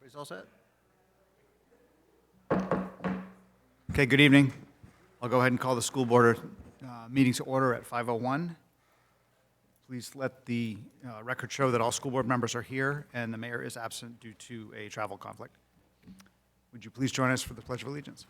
Everybody's all set? Okay, good evening. I'll go ahead and call the school board meeting to order at 5:01. Please let the record show that all school board members are here and the mayor is absent due to a travel conflict. Would you please join us for the Pledge of Allegiance?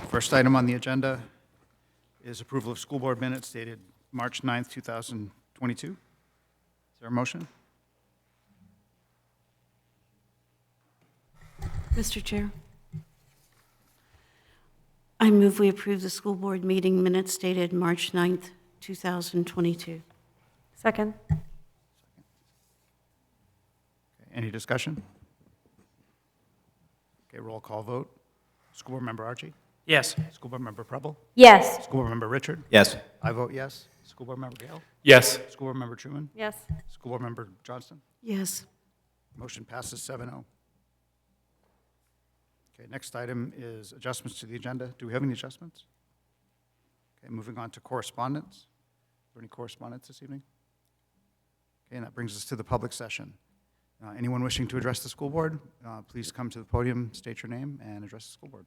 First item on the agenda is approval of school board minutes dated March 9th, 2022. Is there a motion? Mr. Chair, I move we approve the school board meeting minutes dated March 9th, 2022. Second. Okay, any discussion? Okay, roll call vote. School board member Archie? Yes. School board member Preble? Yes. School board member Richard? Yes. I vote yes. School board member Gale? Yes. School board member Truman? Yes. School board member Johnston? Yes. Motion passes 7-0. Okay, next item is adjustments to the agenda. Do we have any adjustments? Okay, moving on to correspondence. Is there any correspondence this evening? Okay, and that brings us to the public session. Anyone wishing to address the school board, please come to the podium, state your name, and address the school board.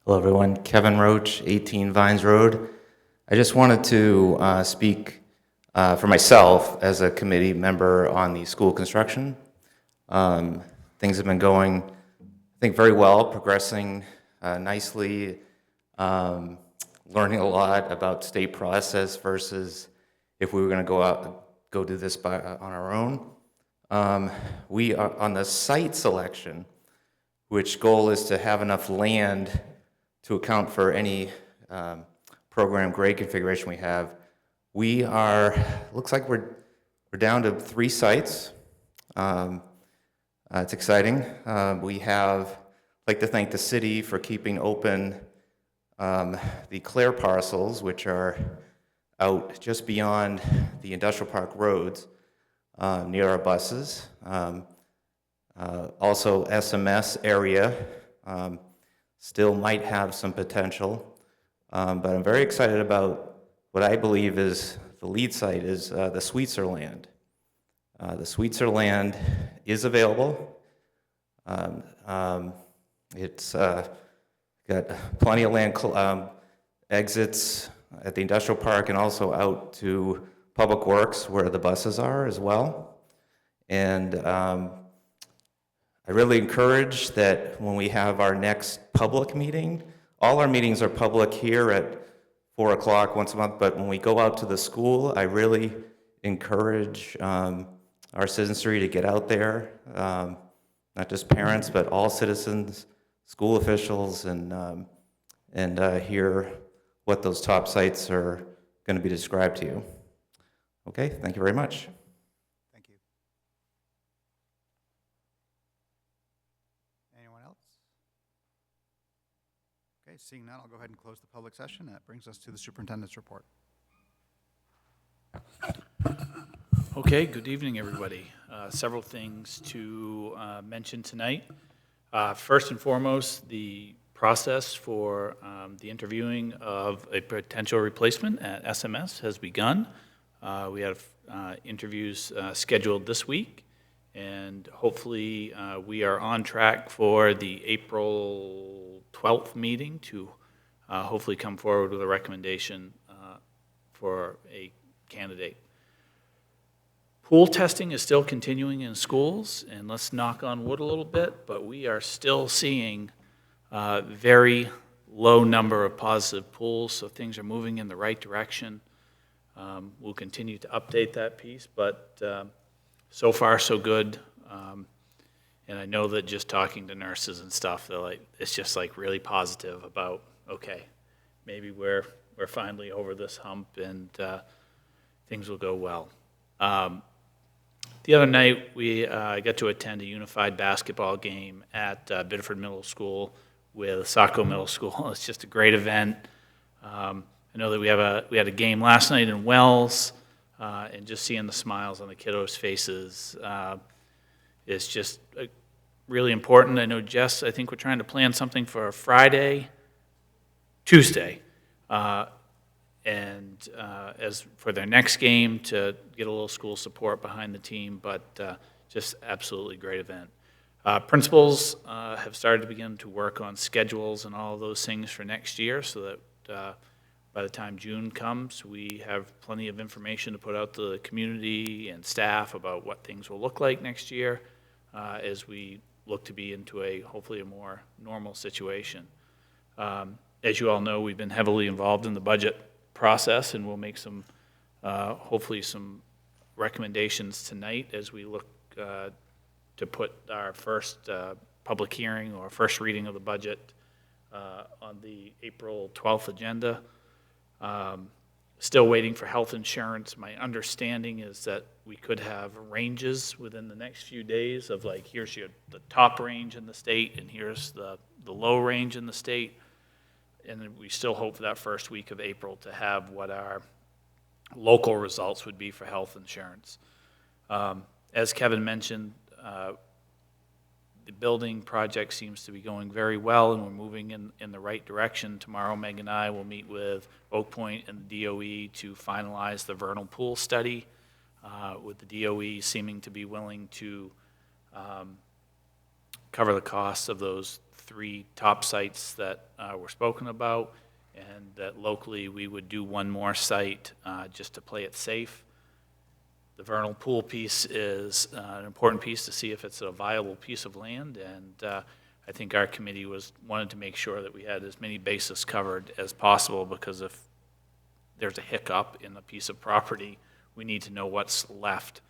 Hello, everyone. Kevin Roach, 18 Vines Road. I just wanted to speak for myself as a committee member on the school construction. Things have been going, I think, very well, progressing nicely, learning a lot about state process versus if we were going to go do this on our own. We are on the site selection, which goal is to have enough land to account for any program grade configuration we have. We are, looks like we're down to 3 sites. It's exciting. We have, I'd like to thank the city for keeping open the Clare parcels, which are out just beyond the industrial park roads near our buses. Also SMS area. Still might have some potential, but I'm very excited about what I believe is the lead site is the Sweetser land. The Sweetser land is available. It's got plenty of land exits at the industrial park and also out to Public Works where the buses are as well. And I really encourage that when we have our next public meeting, all our meetings are public here at 4 o'clock once a month, but when we go out to the school, I really encourage our citizenry to get out there, not just parents, but all citizens, school officials, and hear what those top sites are going to be described to you. Okay, thank you very much. Thank you. Anyone else? Okay, seeing none, I'll go ahead and close the public session. That brings us to the superintendent's report. Okay, good evening, everybody. Several things to mention tonight. First and foremost, the process for the interviewing of a potential replacement at SMS has begun. We have interviews scheduled this week, and hopefully we are on track for the April 12th meeting to hopefully come forward with a recommendation for a candidate. Pool testing is still continuing in schools, and let's knock on wood a little bit, but we are still seeing very low number of positive pools, so things are moving in the right direction. We'll continue to update that piece, but so far so good. And I know that just talking to nurses and stuff, they're like, it's just like really positive about, okay, maybe we're finally over this hump and things will go well. The other night, we got to attend a unified basketball game at Biddeford Middle School with Saco Middle School. It's just a great event. I know that we had a game last night in Wells, and just seeing the smiles on the kiddos' faces is just really important. I know, Jess, I think we're trying to plan something for Tuesday, and as for their next game to get a little school support behind the team, but just absolutely great event. Principals have started to begin to work on schedules and all of those things for next year so that by the time June comes, we have plenty of information to put out to the community and staff about what things will look like next year as we look to be into hopefully a more normal situation. As you all know, we've been heavily involved in the budget process, and we'll make hopefully some recommendations tonight as we look to put our first public hearing or first reading of the budget on the April 12th agenda. Still waiting for health insurance. My understanding is that we could have ranges within the next few days of like, here's the top range in the state, and here's the low range in the state. And then we still hope for that first week of April to have what our local results would be for health insurance. As Kevin mentioned, the building project seems to be going very well, and we're moving in the right direction. Tomorrow, Meg and I will meet with Oak Point and the DOE to finalize the vernal pool study, with the DOE seeming to be willing to cover the costs of those 3 top sites that were spoken about, and that locally we would do one more site just to play it safe. The vernal pool piece is an important piece to see if it's a viable piece of land, and I think our committee wanted to make sure that we had as many bases covered as possible, because if there's a hiccup in a piece of property, we need to know what's left.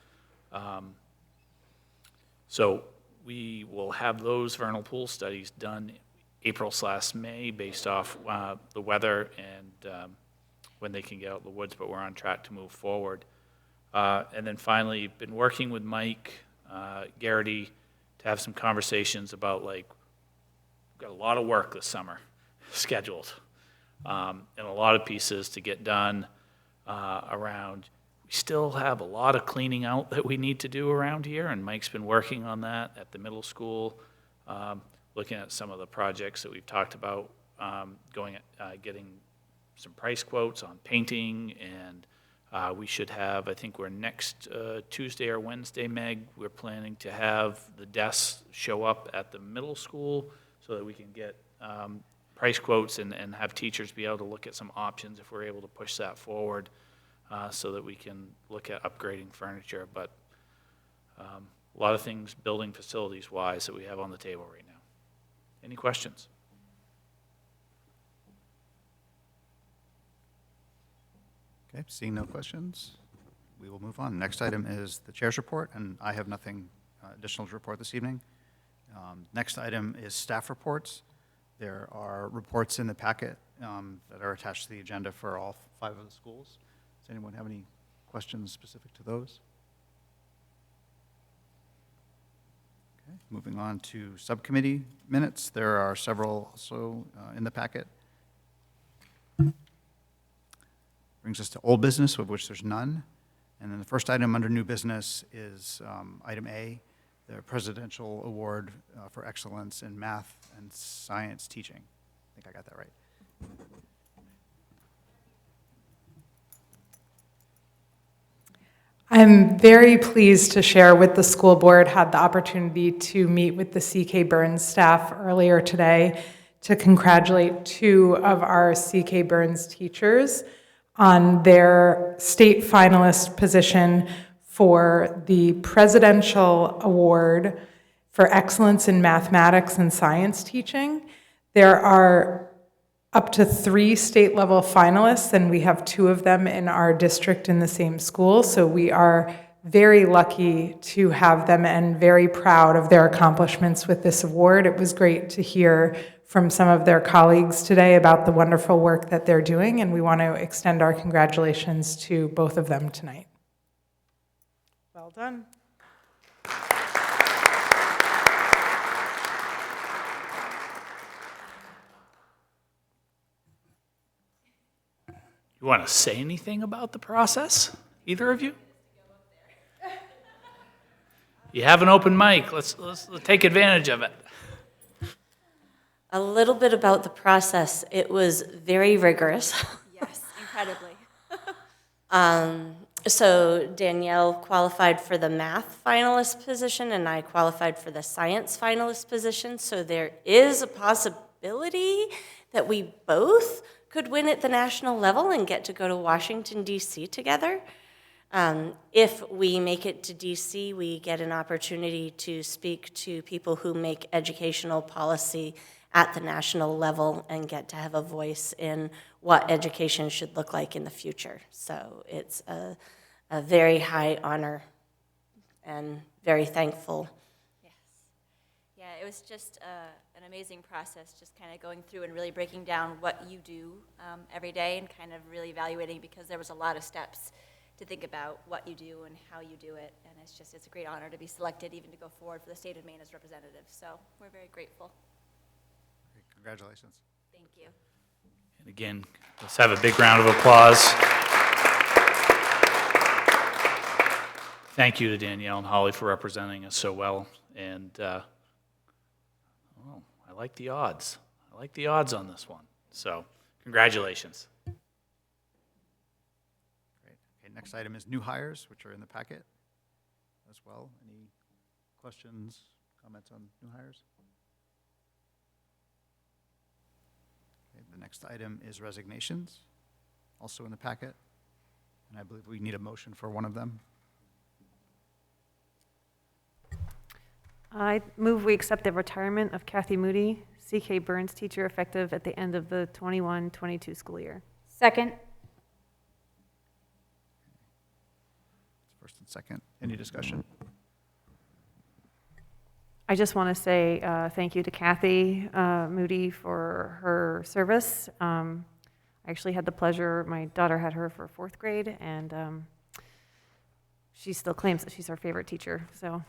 So we will have those vernal pool studies done April/May based off the weather and when they can get out of the woods, but we're on track to move forward. And then finally, been working with Mike Garrity to have some conversations about, like, we've got a lot of work this summer scheduled, and a lot of pieces to get done around. We still have a lot of cleaning out that we need to do around here, and Mike's been working on that at the middle school, looking at some of the projects that we've talked about, getting some price quotes on painting, and we should have, I think we're next Tuesday or Wednesday, Meg, we're planning to have the desks show up at the middle school so that we can get price quotes and have teachers be able to look at some options if we're able to push that forward so that we can look at upgrading furniture. But a lot of things building facilities-wise that we have on the table right now. Any questions? Okay, seeing no questions, we will move on. Next item is the chair's report, and I have nothing additional to report this evening. Next item is staff reports. There are reports in the packet that are attached to the agenda for all 5 of the schools. Does anyone have any questions specific to those? Okay, moving on to subcommittee minutes. There are several also in the packet. Brings us to old business, of which there's none. And then the first item under new business is item A, the Presidential Award for Excellence in Math and Science Teaching. I think I got that right. I'm very pleased to share with the school board, had the opportunity to meet with the CK Burns staff earlier today to congratulate 2 of our CK Burns teachers on their state finalist position for the Presidential Award for Excellence in Mathematics and Science Teaching. There are up to 3 state-level finalists, and we have 2 of them in our district in the same school, so we are very lucky to have them and very proud of their accomplishments with this award. It was great to hear from some of their colleagues today about the wonderful work that they're doing, and we want to extend our congratulations to both of them tonight. Well done. You want to say anything about the process, either of you? You have an open mic. Let's take advantage of it. A little bit about the process. It was very rigorous. Yes, incredibly. So Danielle qualified for the math finalist position, and I qualified for the science finalist position. So there is a possibility that we both could win at the national level and get to go to Washington, D.C. together. If we make it to DC, we get an opportunity to speak to people who make educational policy at the national level and get to have a voice in what education should look like in the future. So it's a very high honor and very thankful. Yes. Yeah, it was just an amazing process, just kind of going through and really breaking down what you do every day and kind of really evaluating, because there was a lot of steps to think about what you do and how you do it. And it's a great honor to be selected, even to go forward for the state of Maine as representative. So we're very grateful. Great, congratulations. Thank you. And again, let's have a big round of applause. Thank you to Danielle and Holly for representing us so well. And I like the odds. I like the odds on this one. So congratulations. Great. Okay, next item is new hires, which are in the packet as well. Any questions, comments on new hires? Okay, the next item is resignations, also in the packet. And I believe we need a motion for one of them. I move we accept the retirement of Kathy Moody, CK Burns teacher, effective at the end of the 21-22 school year. Second. First and second. Any discussion? I just want to say thank you to Kathy Moody for her service. I actually had the pleasure, my daughter had her for 4th grade, and she still claims that she's her favorite teacher. So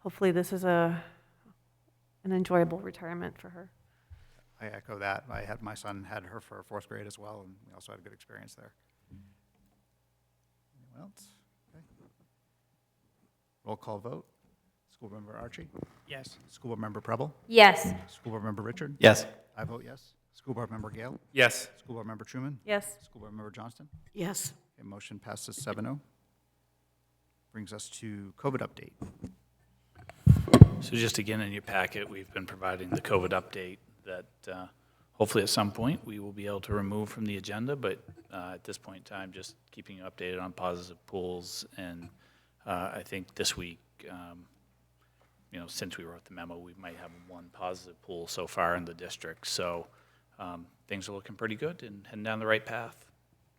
hopefully this is an enjoyable retirement for her. I echo that. My son had her for 4th grade as well, and we also had a good experience there. Anyone else? Okay. Roll call vote. School Board Member Archie? Yes. School Board Member Preble? Yes. School Board Member Richard? Yes. I vote yes. School Board Member Gale? Yes. School Board Member Truman? Yes. School Board Member Johnston? Yes. Okay, motion passes 7-0. Brings us to COVID update. So just again in your packet, we've been providing the COVID update that hopefully at some point we will be able to remove from the agenda, but at this point in time, just keeping you updated on positive pools. And I think this week, since we wrote the memo, we might have one positive pool so far in the district. So things are looking pretty good and heading down the right path,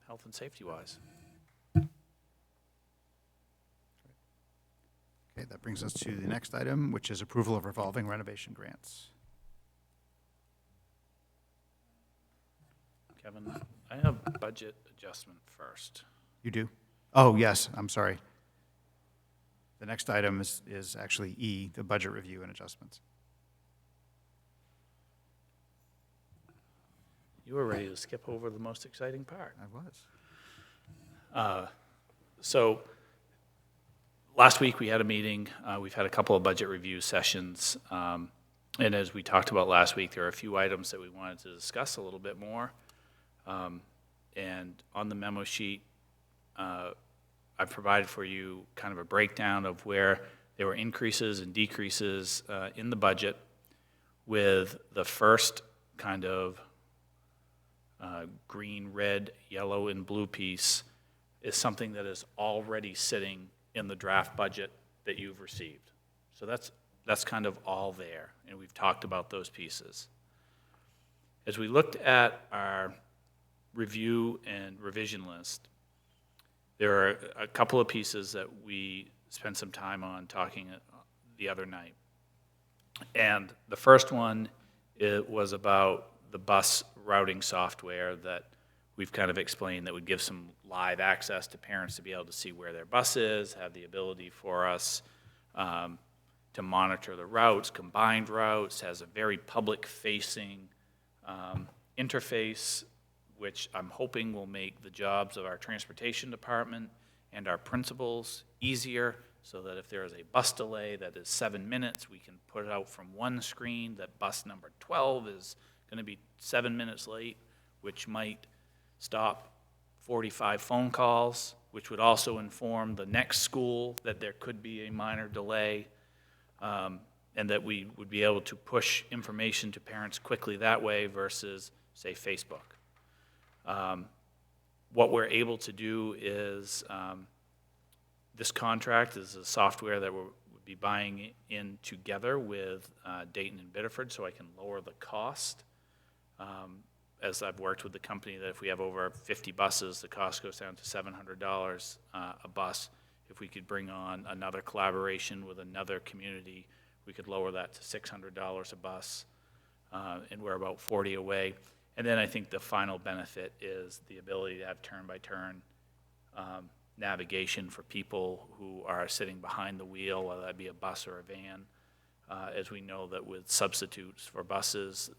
health and safety-wise. Okay, that brings us to the next item, which is approval of revolving renovation grants. Kevin, I have budget adjustment first. You do? Oh, yes, I'm sorry. The next item is actually E, the budget review and adjustments. You were ready to skip over the most exciting part. I was. So last week we had a meeting. We've had a couple of budget review sessions. And as we talked about last week, there are a few items that we wanted to discuss a little bit more. And on the memo sheet, I've provided for you kind of a breakdown of where there were increases and decreases in the budget, with the first kind of green, red, yellow, and blue piece is something that is already sitting in the draft budget that you've received. So that's kind of all there, and we've talked about those pieces. As we looked at our review and revision list, there are a couple of pieces that we spent some time on talking the other night. And the first one was about the bus routing software that we've kind of explained that would give some live access to parents to be able to see where their bus is, have the ability for us to monitor the routes, combined routes, has a very public-facing interface, which I'm hoping will make the jobs of our transportation department and our principals easier, so that if there is a bus delay that is 7 minutes, we can put it out from one screen that bus number 12 is going to be 7 minutes late, which might stop 45 phone calls, which would also inform the next school that there could be a minor delay, and that we would be able to push information to parents quickly that way versus, say, Facebook. What we're able to do is, this contract is a software that we'll be buying in together with Dayton and Biddeford, so I can lower the cost. As I've worked with the company, that if we have over 50 buses, the cost goes down to $700 a bus. If we could bring on another collaboration with another community, we could lower that to $600 a bus, and we're about 40 away. And then I think the final benefit is the ability to have turn-by-turn navigation for people who are sitting behind the wheel, whether that be a bus or a van. As we know that with substitutes for buses,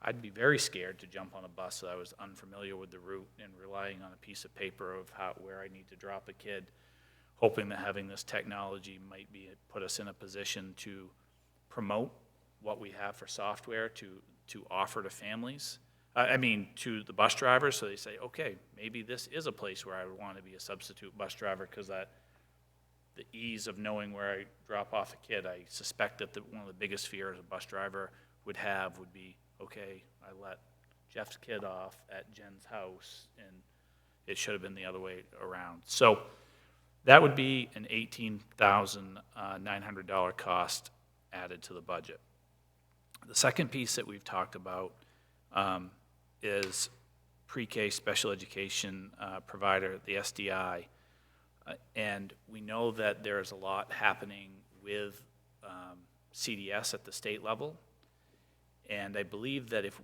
I'd be very scared to jump on a bus that I was unfamiliar with the route and relying on a piece of paper of where I need to drop a kid, hoping that having this technology might put us in a position to promote what we have for software to offer to families. To the bus drivers, so they say, okay, maybe this is a place where I would want to be a substitute bus driver, because the ease of knowing where I drop off a kid, I suspect that one of the biggest fears a bus driver would be, okay, I let Jeff's kid off at Jen's house, and it should have been the other way around. So that would be an $18,900 cost added to the budget. The second piece that we've talked about is pre-K special education provider, the SDI. And we know that there is a lot happening with CDS at the state level. And I believe that if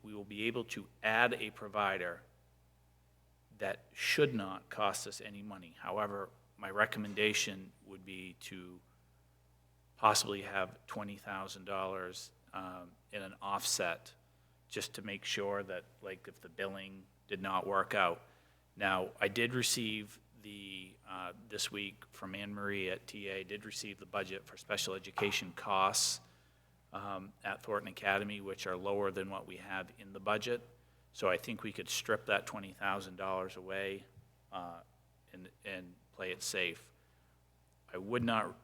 we will be able to add a provider that should not cost us any money. However, my recommendation would be to possibly have $20,000 in an offset, just to make sure that, like, if the billing did not work out. Now, I did receive this week from Anne Marie at TA, did receive the budget for special education costs at Thornton Academy, which are lower than what we have in the budget. So I think we could strip that $20,000 away and play it safe. I would not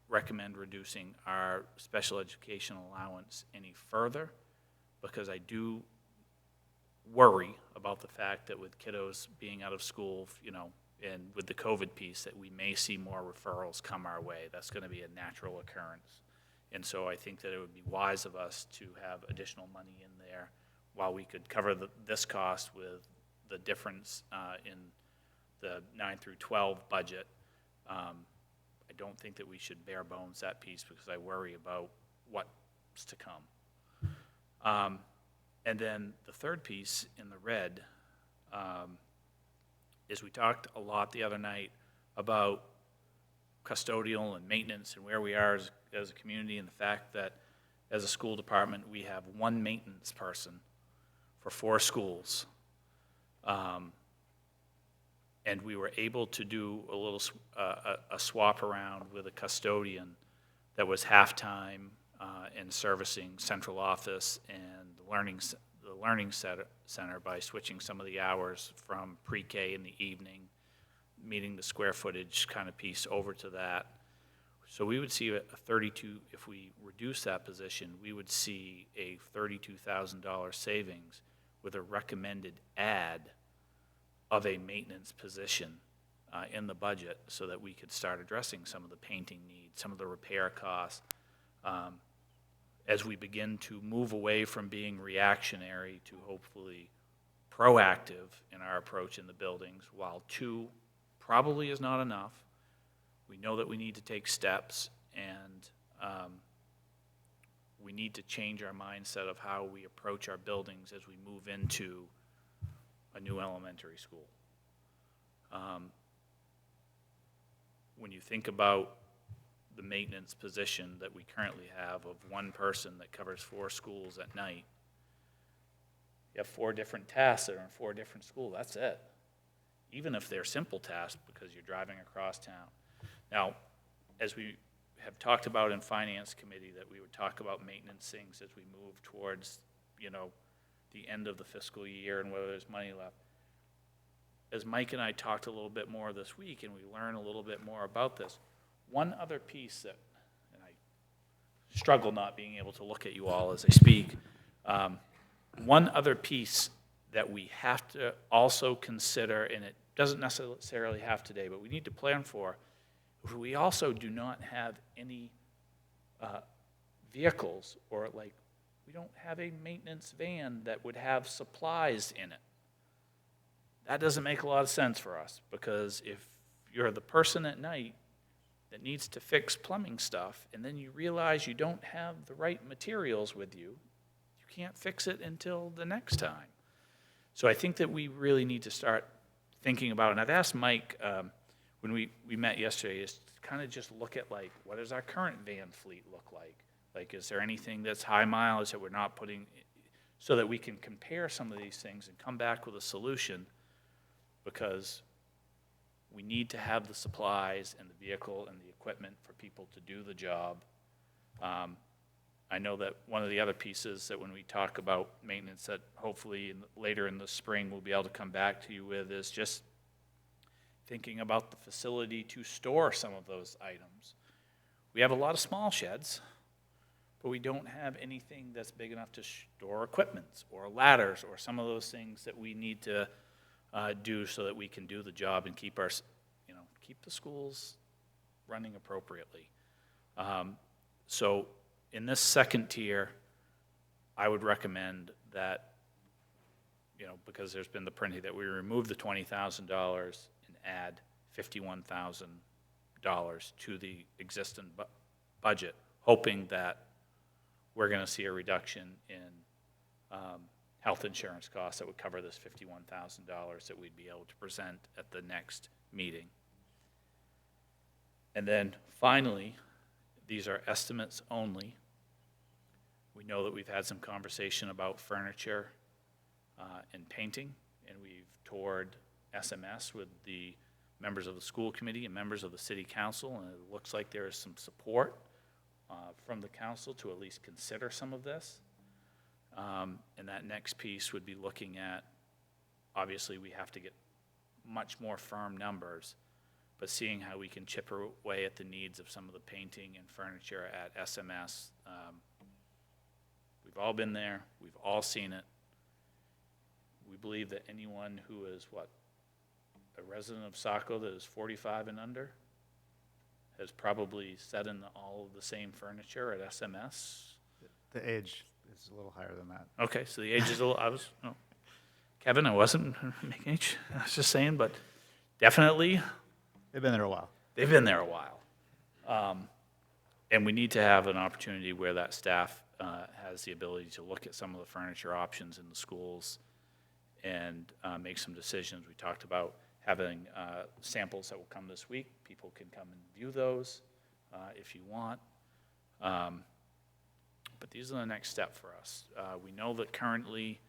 recommend reducing our special education allowance any further, because I do worry about the fact that with kiddos being out of school, and with the COVID piece, that we may see more referrals come our way. That's going to be a natural occurrence. And so I think that it would be wise of us to have additional money in there while we could cover this cost with the difference in the 9 through 12 budget. I don't think that we should bare bones that piece, because I worry about what's to come. And then the third piece in the red is we talked a lot the other night about custodial and maintenance and where we are as a community, and the fact that as a school department we have one maintenance person for 4 schools. And we were able to do a little a swap around with a custodian that was half-time and servicing central office and the learning center by switching some of the hours from pre-K in the evening, meeting the square footage kind of piece over to that. So we would see a 32, if we reduce that position, we would see a $32,000 savings with a recommended add of a maintenance position in the budget, so that we could start addressing some of the painting needs, some of the repair costs, as we begin to move away from being reactionary to hopefully proactive in our approach in the buildings. While 2 probably is not enough, we know that we need to take steps, and we need to change our mindset of how we approach our buildings as we move into a new elementary school. When you think about the maintenance position that we currently have of one person that covers 4 schools at night, you have 4 different tasks that are in 4 different schools. That's it. Even if they're simple tasks because you're driving across town. Now, as we have talked about in Finance Committee, that we would talk about maintenance things as we move towards, the end of the fiscal year and whether there's money left. As Mike and I talked a little bit more this week and we learned a little bit more about this, one other piece that, and I struggle not being able to look at you all as I speak, one other piece that we have to also consider, and it doesn't necessarily have today, but we need to plan for, we also do not have any vehicles, or we don't have a maintenance van that would have supplies in it. That doesn't make a lot of sense for us, because if you're the person at night that needs to fix plumbing stuff, and then you realize you don't have the right materials with you, you can't fix it until the next time. So I think that we really need to start thinking about, and I've asked Mike when we met yesterday, is to kind of just look at what does our current van fleet look like? Is there anything that's high mileage that we're not putting, so that we can compare some of these things and come back with a solution, because we need to have the supplies and the vehicle and the equipment for people to do the job. I know that one of the other pieces that when we talk about maintenance that hopefully later in the spring we'll be able to come back to you with is just thinking about the facility to store some of those items. We have a lot of small sheds, but we don't have anything that's big enough to store equipment or ladders or some of those things that we need to do so that we can do the job and keep keep the schools running appropriately. So in this second tier, I would recommend that, because there's been the printing, that we remove the $20,000 and add $51,000 to the existing budget, hoping that we're going to see a reduction in health insurance costs that would cover this $51,000 that we'd be able to present at the next meeting. And then finally, these are estimates only. We know that we've had some conversation about furniture and painting, and we've toured SMS with the members of the school committee and members of the city council, and it looks like there is some support from the council to at least consider some of this. And that next piece would be looking at, obviously we have to get much more firm numbers, but seeing how we can chip away at the needs of some of the painting and furniture at SMS. We've all been there, we've all seen it. We believe that anyone who is, a resident of Saco that is 45 and under has probably sat in all of the same furniture at SMS. The age is a little higher than that. Okay, so the age is a little, Kevin, I wasn't making age, I was just saying, but definitely, They've been there a while. they've been there a while. And we need to have an opportunity where that staff has the ability to look at some of the furniture options in the schools and make some decisions. We talked about having samples that will come this week. People can come and view those if you want. But these are the next step for us. We know that currently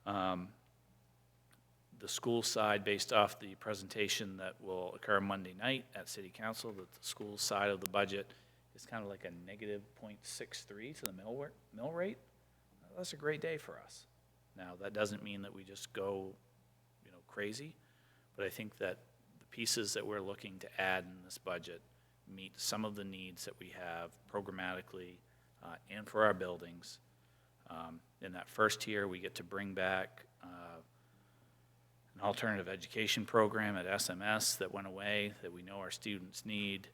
the school side, based off the presentation that will occur Monday night at City Council, that the school side of the budget is kind of like a negative 0.63 to the mill rate. That's a great day for us. Now, that doesn't mean that we just go, crazy, but I think that the pieces that we're looking to add in this budget meet some of the needs that we have programmatically and for our buildings. In that first tier, we get to bring back an alternative education program at SMS that went away, that we know our students need,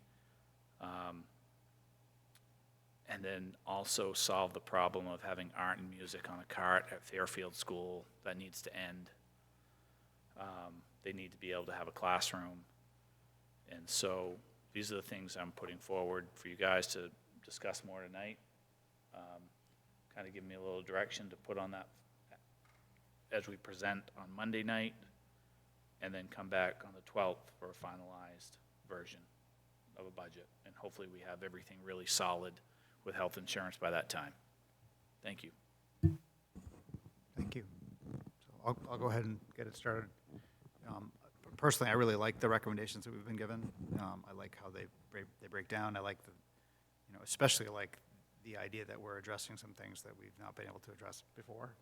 and then also solve the problem of having art and music on a cart at Fairfield School. That needs to end. They need to be able to have a classroom. And so these are the things I'm putting forward for you guys to discuss more tonight. Kind of give me a little direction to put on that as we present on Monday night, and then come back on the 12th for a finalized version of a budget. And hopefully we have everything really solid with health insurance by that time. Thank you. Thank you. So I'll go ahead and get it started. Personally, I really like the recommendations that we've been given. I like how they break down. I like especially like the idea that we're addressing some things that we've not been able to address before,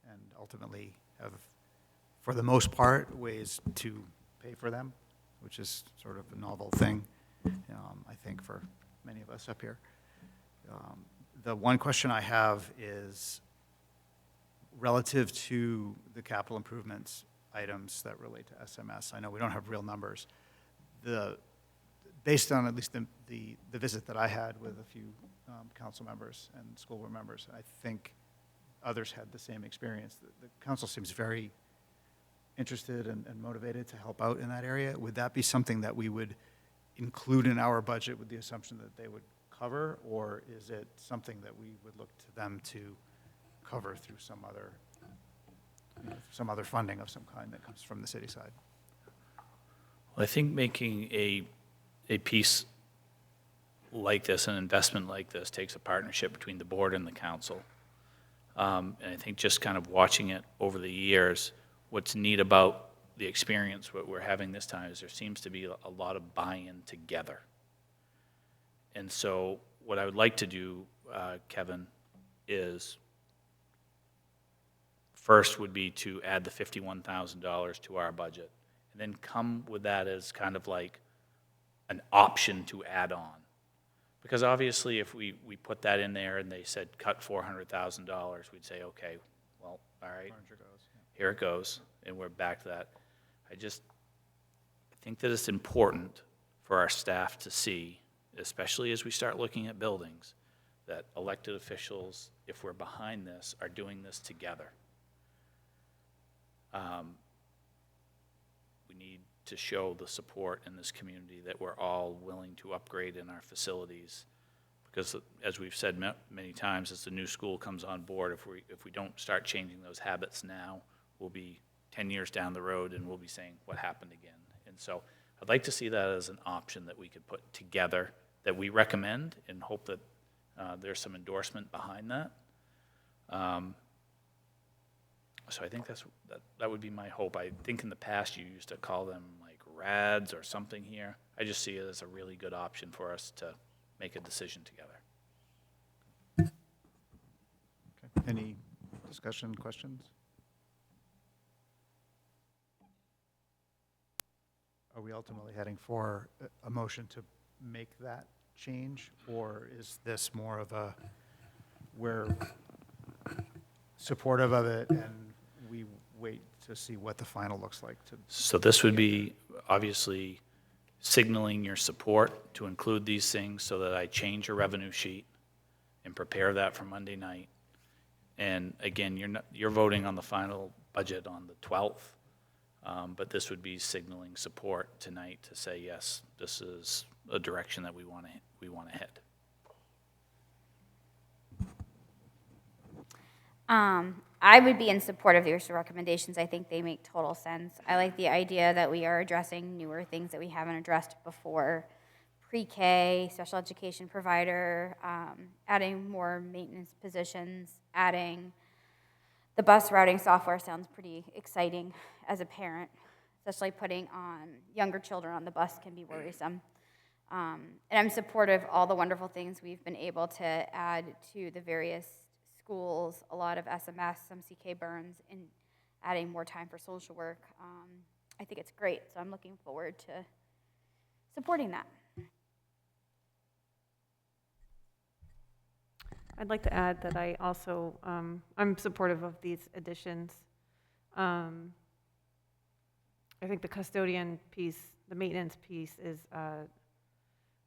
and ultimately have, for the most part, ways to pay for them, which is sort of a novel thing, I think, for many of us up here. The one question I have is relative to the capital improvements items that relate to SMS. I know we don't have real numbers. Based on at least the visit that I had with a few council members and school board members, I think others had the same experience. The council seems very interested and motivated to help out in that area. Would that be something that we would include in our budget with the assumption that they would cover, or is it something that we would look to them to cover through some other funding of some kind that comes from the city side? Well, I think making a piece like this, an investment like this, takes a partnership between the board and the council. And I think just kind of watching it over the years, what's neat about the experience what we're having this time is there seems to be a lot of buy-in together. And so what I would like to do, Kevin, is first would be to add the $51,000 to our budget, and then come with that as kind of like an option to add on. Because obviously if we put that in there and they said cut $400,000, we'd say, okay, well, all right, here it goes, and we're back to that. I think that it's important for our staff to see, especially as we start looking at buildings, that elected officials, if we're behind this, are doing this together. We need to show the support in this community that we're all willing to upgrade in our facilities, because as we've said many times, as the new school comes on board, if we don't start changing those habits now, we'll be 10 years down the road and we'll be saying what happened again. And so I'd like to see that as an option that we could put together, that we recommend, and hope that there's some endorsement behind that. So I think that would be my hope. I think in the past you used to call them like RADs or something here. I just see it as a really good option for us to make a decision together. Okay. Any discussion, questions? Are we ultimately heading for a motion to make that change, or is this more of a, we're supportive of it and we wait to see what the final looks like? So this would be obviously signaling your support to include these things so that I change your revenue sheet and prepare that for Monday night. And again, you're voting on the final budget on the 12th, but this would be signaling support tonight to say, yes, this is a direction that we want to head. I would be in support of your recommendations. I think they make total sense. I like the idea that we are addressing newer things that we haven't addressed before. Pre-K, special education provider, adding more maintenance positions, adding the bus routing software sounds pretty exciting as a parent, especially putting on younger children on the bus can be worrisome. And I'm supportive of all the wonderful things we've been able to add to the various schools, a lot of SMS, some CK burns, and adding more time for social work. I think it's great, so I'm looking forward to supporting that. I'd like to add that I also, I'm supportive of these additions. I think the custodian piece, the maintenance piece is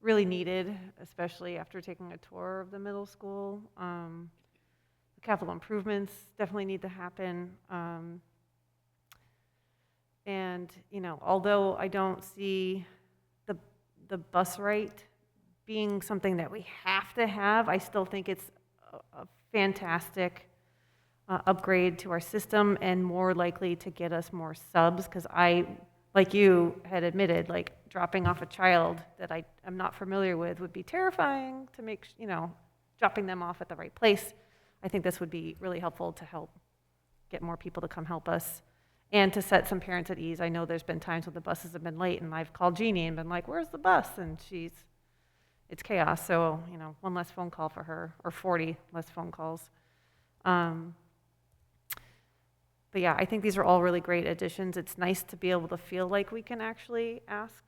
really needed, especially after taking a tour of the middle school. The capital improvements definitely need to happen. And, although I don't see the bus rate being something that we have to have, I still think it's a fantastic upgrade to our system and more likely to get us more subs, because I, like you had admitted, like dropping off a child that I am not familiar with would be terrifying to make, dropping them off at the right place. I think this would be really helpful to help get more people to come help us and to set some parents at ease. I know there's been times when the buses have been late and I've called Jeannie and been like, where's the bus? And it's chaos. So, one less phone call for her, or 40 less phone calls. But yeah, I think these are all really great additions. It's nice to be able to feel like we can actually ask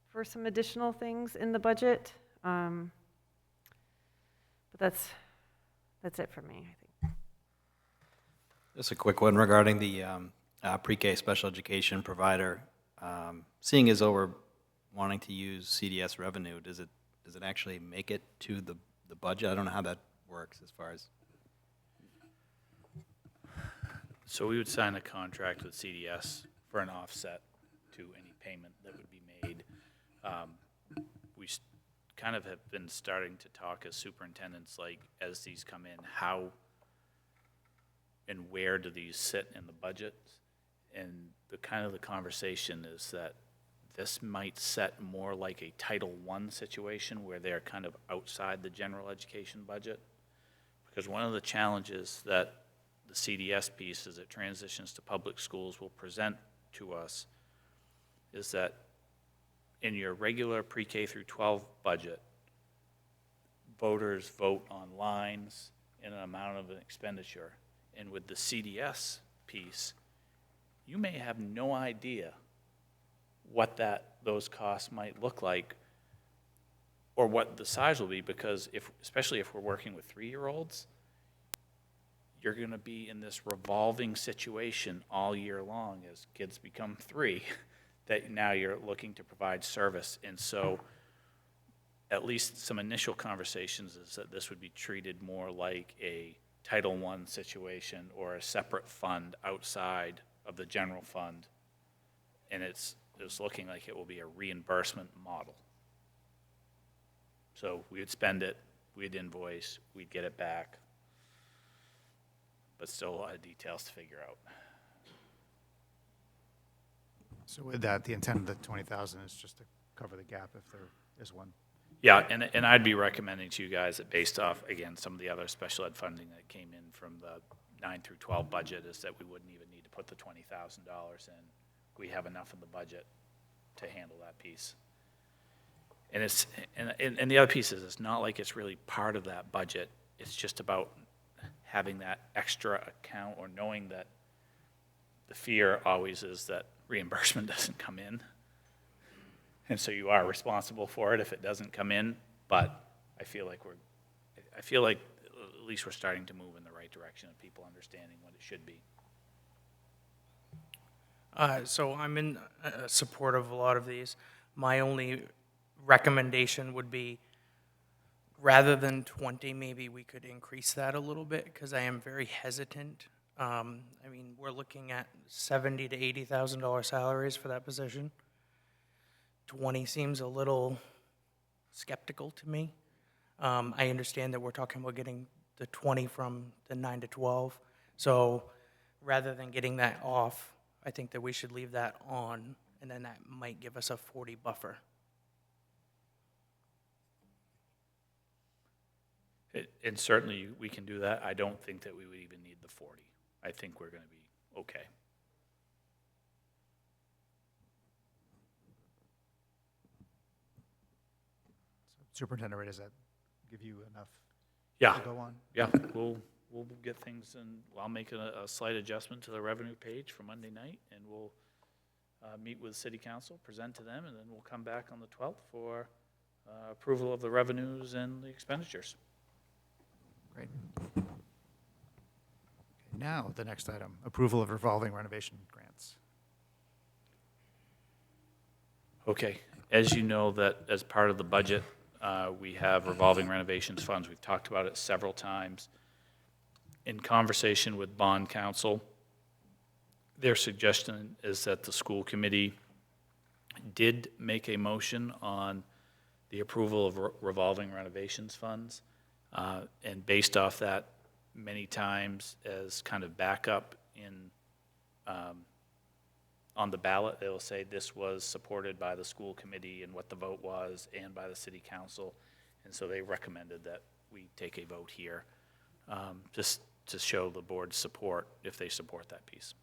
for some additional things in the budget. But that's it for me, I think. Just a quick one regarding the pre-K special education provider. Seeing as though we're wanting to use CDS revenue, does it actually make it to the budget? I don't know how that works as far as. So we would sign a contract with CDS for an offset to any payment that would be made. We kind of have been starting to talk as superintendents, like as these come in, how and where do these sit in the budget? And the conversation is that this might set more like a Title I situation where they're kind of outside the general education budget. Because one of the challenges that the CDS piece, as it transitions to public schools, will present to us is that in your regular pre-K through 12 budget, voters vote on lines in an amount of an expenditure. And with the CDS piece, you may have no idea what those costs might look like or what the size will be, because especially if we're working with 3-year-olds, you're going to be in this revolving situation all year long as kids become 3, that now you're looking to provide service. And so at least some initial conversations is that this would be treated more like a Title I situation or a separate fund outside of the general fund. And it's looking like it will be a reimbursement model. So we would spend it, we'd invoice, we'd get it back. But still a lot of details to figure out. So with that, the intent of the 20,000 is just to cover the gap if there is one. Yeah, and I'd be recommending to you guys that based off, again, some of the other special ed funding that came in from the 9 through 12 budget is that we wouldn't even need to put the $20,000 in. We have enough in the budget to handle that piece. And and the other piece is it's not like it's really part of that budget. It's just about having that extra account or knowing that the fear always is that reimbursement doesn't come in. And so you are responsible for it if it doesn't come in, but I feel like at least we're starting to move in the right direction of people understanding what it should be. So I'm in support of a lot of these. My only recommendation would be, rather than 20, maybe we could increase that a little bit, because I am very hesitant. I mean, we're looking at $70,000 to $80,000 salaries for that position. 20 seems a little skeptical to me. I understand that we're talking about getting the 20 from the 9 to 12. So rather than getting that off, I think that we should leave that on, and then that might give us a 40 buffer. And certainly we can do that. I don't think that we would even need the 40. I think we're going to be okay. Superintendent Ray, does that give you enough Yeah, to go on? yeah, we'll get things, and I'll make a slight adjustment to the revenue page for Monday night, and we'll meet with City Council, present to them, and then we'll come back on the 12th for approval of the revenues and the expenditures. Great. Okay, now, the next item, approval of revolving renovation grants. Okay, as you know, that as part of the budget, we have revolving renovations funds. We've talked about it several times. In conversation with bond counsel, their suggestion is that the school committee did make a motion on the approval of revolving renovations funds. And based off that many times as kind of backup on the ballot. They'll say this was supported by the school committee and what the vote was and by the city council. And so they recommended that we take a vote here, just to show the board's support if they support that piece.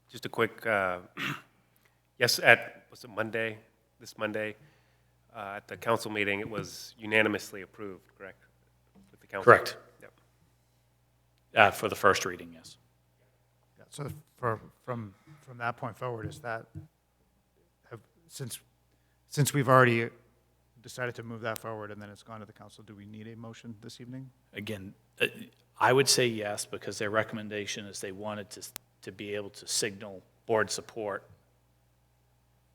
Just a quick, yes, was it Monday, this Monday, at the council meeting, it was unanimously approved, correct? With the council? Correct. Yep. For the first reading, yes. Yeah, so from that point forward, is that, since we've already decided to move that forward and then it's gone to the council, do we need a motion this evening? Again, I would say yes, because their recommendation is they wanted to be able to signal board support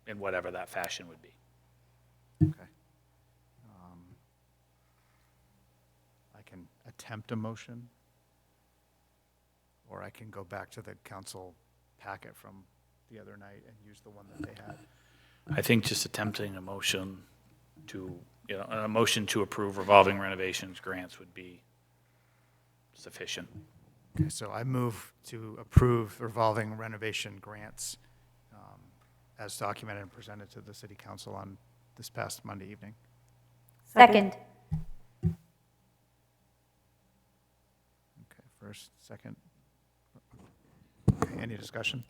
in whatever that fashion would be. Okay. I can attempt a motion, or I can go back to the council packet from the other night and use the one that they had. I think just attempting a motion to, a motion to approve revolving renovations grants would be sufficient. Okay, so I move to approve revolving renovation grants as documented and presented to the city council on this past Monday evening. Second. Okay, first, second. Okay, any discussion?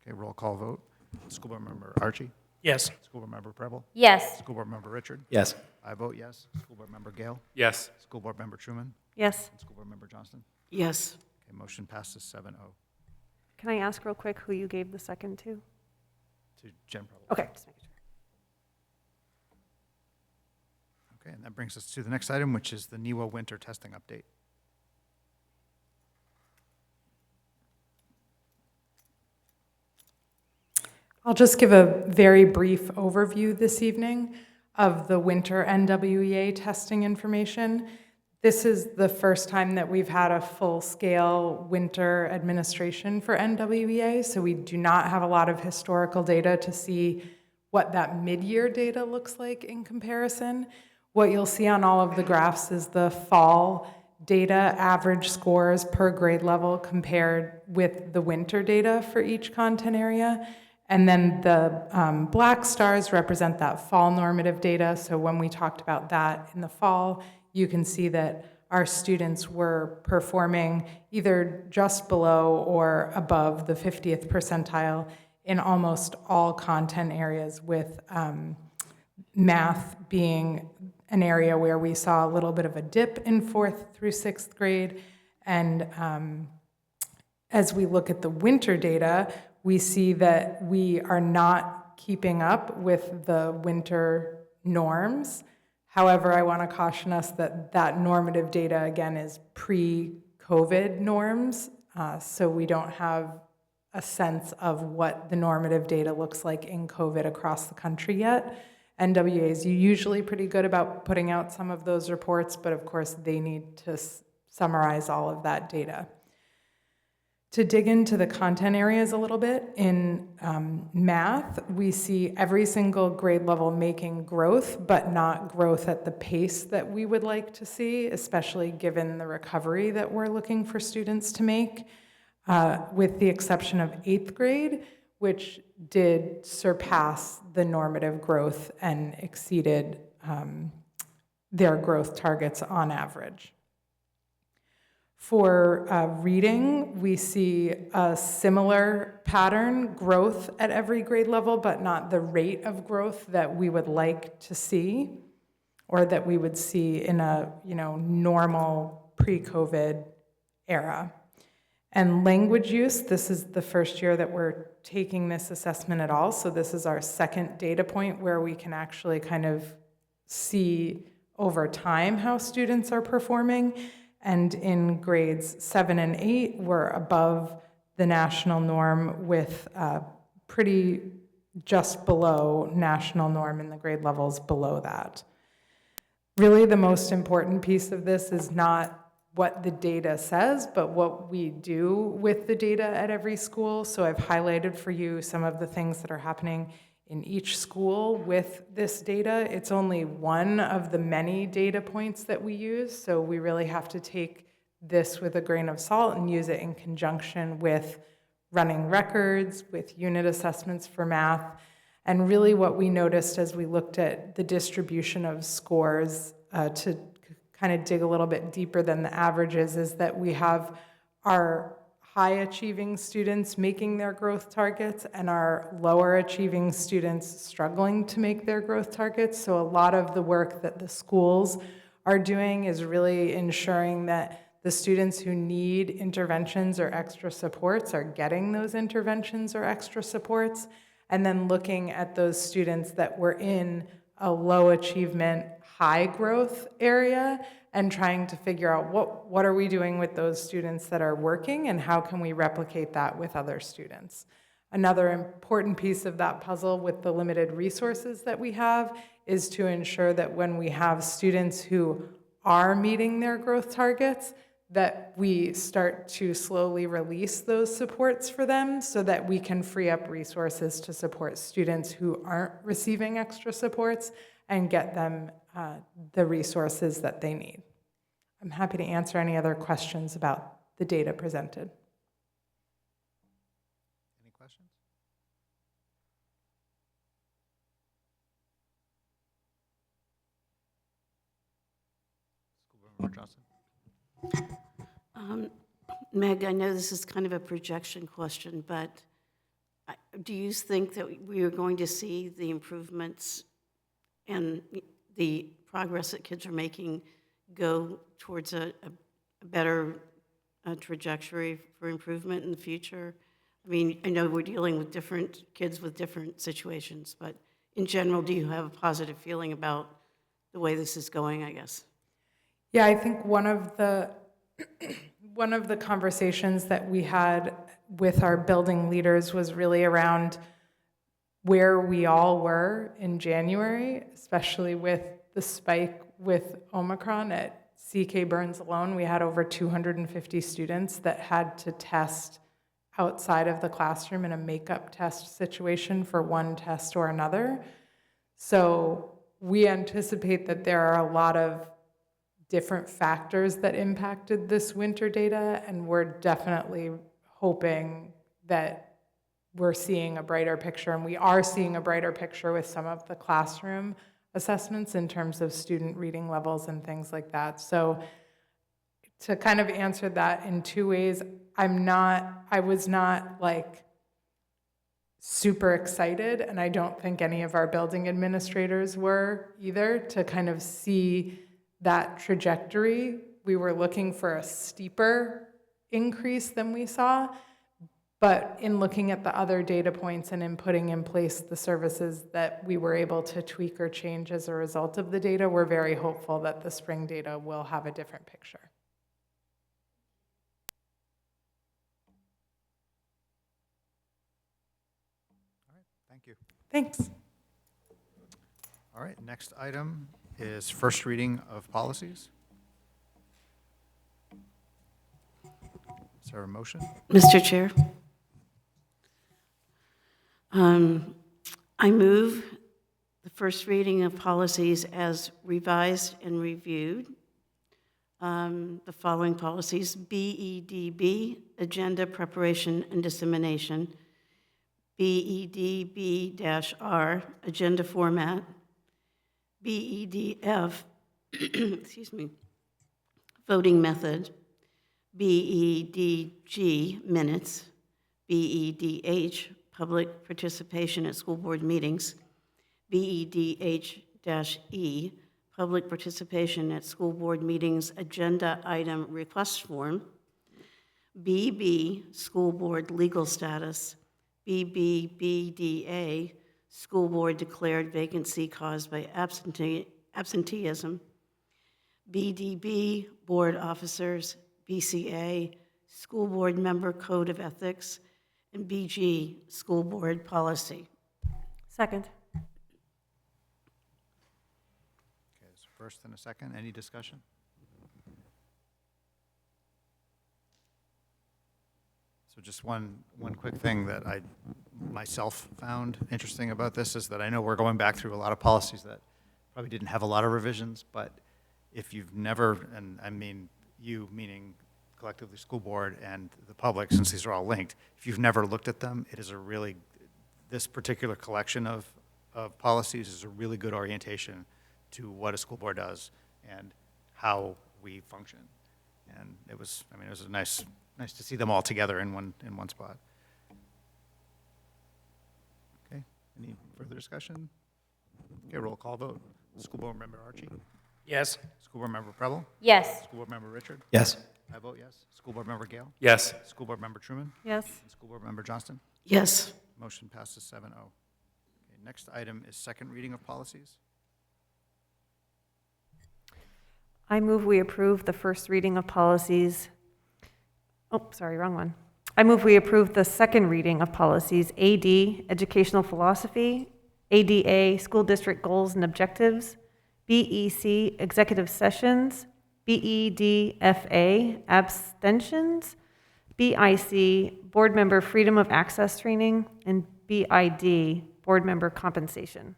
Okay, roll call vote. School Board Member Archie? Yes. School Board Member Preble? Yes. School Board Member Richard? Yes. I vote yes. School Board Member Gale? Yes. School Board Member Truman? Yes. And School Board Member Johnston? Yes. Okay, motion passes 7-0 Can I ask real quick who you gave the second to? to Jen Preble. Okay, just making sure. Okay, and that brings us to the next item, which is the NEWA winter testing update. I'll just give a very brief overview this evening of the winter NWEA testing information. This is the first time that we've had a full-scale winter administration for NWEA, so we do not have a lot of historical data to see what that mid-year data looks like in comparison. What you'll see on all of the graphs is the fall data, average scores per grade level compared with the winter data for each content area. And then the black stars represent that fall normative data. So when we talked about that in the fall, you can see that our students were performing either just below or above the 50th percentile in almost all content areas, with math being an area where we saw a little bit of a dip in 4th through 6th grade. And as we look at the winter data, we see that we are not keeping up with the winter norms. However, I want to caution us that that normative data, again, is pre-COVID norms, so we don't have a sense of what the normative data looks like in COVID across the country yet. NWA is usually pretty good about putting out some of those reports, but of course they need to summarize all of that data. To dig into the content areas a little bit, in math, we see every single grade level making growth, but not growth at the pace that we would like to see, especially given the recovery that we're looking for students to make, with the exception of 8th grade, which did surpass the normative growth and exceeded their growth targets on average. For reading, we see a similar pattern, growth at every grade level, but not the rate of growth that we would like to see, or that we would see in a normal pre-COVID era. And language use, this is the first year that we're taking this assessment at all, so this is our second data point where we can actually kind of see over time how students are performing. And in grades 7 and 8, we're above the national norm, with pretty just below national norm in the grade levels below that. Really, the most important piece of this is not what the data says, but what we do with the data at every school. So I've highlighted for you some of the things that are happening in each school with this data. It's only one of the many data points that we use, so we really have to take this with a grain of salt and use it in conjunction with running records, with unit assessments for math. And really what we noticed as we looked at the distribution of scores to kind of dig a little bit deeper than the averages is that we have our high achieving students making their growth targets and our lower achieving students struggling to make their growth targets. So a lot of the work that the schools are doing is really ensuring that the students who need interventions or extra supports are getting those interventions or extra supports, and then looking at those students that were in a low achievement, high growth area and trying to figure out what are we doing with those students that are working and how can we replicate that with other students. Another important piece of that puzzle with the limited resources that we have is to ensure that when we have students who are meeting their growth targets, that we start to slowly release those supports for them so that we can free up resources to support students who aren't receiving extra supports and get them the resources that they need. I'm happy to answer any other questions about the data presented. Any questions? School Board Member Johnson? Meg, I know this is kind of a projection question, but do you think that we are going to see the improvements and the progress that kids are making go towards a better trajectory for improvement in the future? I mean, I know we're dealing with different kids with different situations, but in general, do you have a positive feeling about the way this is going, I guess? Yeah, I think one of the conversations that we had with our building leaders was really around where we all were in January, especially with the spike with Omicron. At CK Burns alone, we had over 250 students that had to test outside of the classroom in a makeup test situation for one test or another. So we anticipate that there are a lot of different factors that impacted this winter data, and we're definitely hoping that we're seeing a brighter picture, and we are seeing a brighter picture with some of the classroom assessments in terms of student reading levels and things like that. So to kind of answer that in two ways, I was not like super excited, and I don't think any of our building administrators were either, to kind of see that trajectory. We were looking for a steeper increase than we saw, but in looking at the other data points and in putting in place the services that we were able to tweak or change as a result of the data, we're very hopeful that the spring data will have a different picture. All right, thank you. Thanks. All right, next item is first reading of policies. Is there a motion? Mr. Chair, I move the first reading of policies as revised and reviewed. The following policies: BEDB, Agenda Preparation and Dissemination; BEDB-R, Agenda Format; BEDF, excuse me, Voting Method; BEDG, Minutes; BEDH, Public Participation at School Board Meetings; BEDH-E, Public Participation at School Board Meetings Agenda Item Request Form; BB, School Board Legal Status; BBBDA, School Board Declared Vacancy Caused by Absenteeism; BDB, Board Officers; BCA, School Board Member Code of Ethics; and BG, School Board Policy. Second. Okay, there's a first and a second. Any discussion? So just one quick thing that I myself found interesting about this is that I know we're going back through a lot of policies that probably didn't have a lot of revisions, but if you've never, and I mean you, meaning collectively school board and the public, since these are all linked, if you've never looked at them, it is a really, this particular collection of policies is a really good orientation to what a school board does and how we function. And it was, I mean, it was nice to see them all together in one spot. Okay, any further discussion? Okay, roll call vote. School board member Archie? Yes. School board member Preble? Yes. School board member Richard? Yes. I vote yes. School board member Gale? Yes. School board member Truman? Yes. And school board member Johnston? Yes. Motion passes 7-0. Okay, next item is second reading of policies. I move we approve the first reading of policies. Oh, sorry, wrong one. I move we approve the second reading of policies AD, Educational Philosophy, ADA, School District Goals and Objectives, BEC, Executive Sessions, BEDFA, Abstentions, BIC, Board Member Freedom of Access Training, and BID, Board Member Compensation.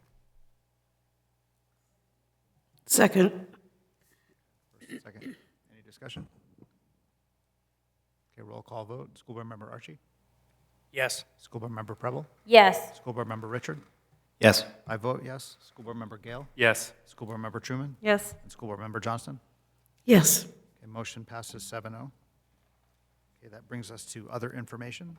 Second. First and second. Any discussion? Okay, roll call vote. School board member Archie? Yes. School board member Preble? Yes. School board member Richard? Yes. I vote yes. School board member Gale? Yes. School board member Truman? Yes. And school board member Johnston? Yes. Okay, motion passes 7-0. Okay, that brings us to other information.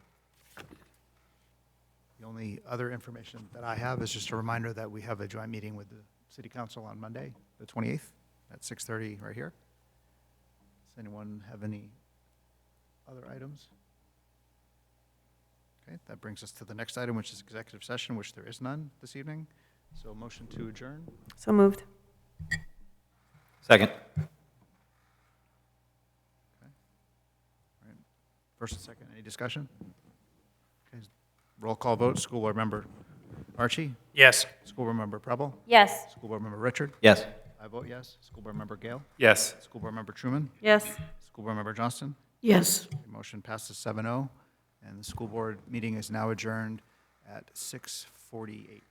The only other information that I have is just a reminder that we have a joint meeting with the city council on Monday, the 28th, at 6:30 right here. Does anyone have any other items? Okay, that brings us to the next item, which is executive session, which there is none this evening. So motion to adjourn. So moved. Second. First and second, any discussion? Okay, roll call vote. School board member Archie? Yes. School board member Preble? Yes. School board member Richard? Yes. I vote yes. School board member Gale? Yes. School board member Truman? Yes. School board member Johnston? Yes. Okay, motion passes 7-0, and the school board meeting is now adjourned at 6:48.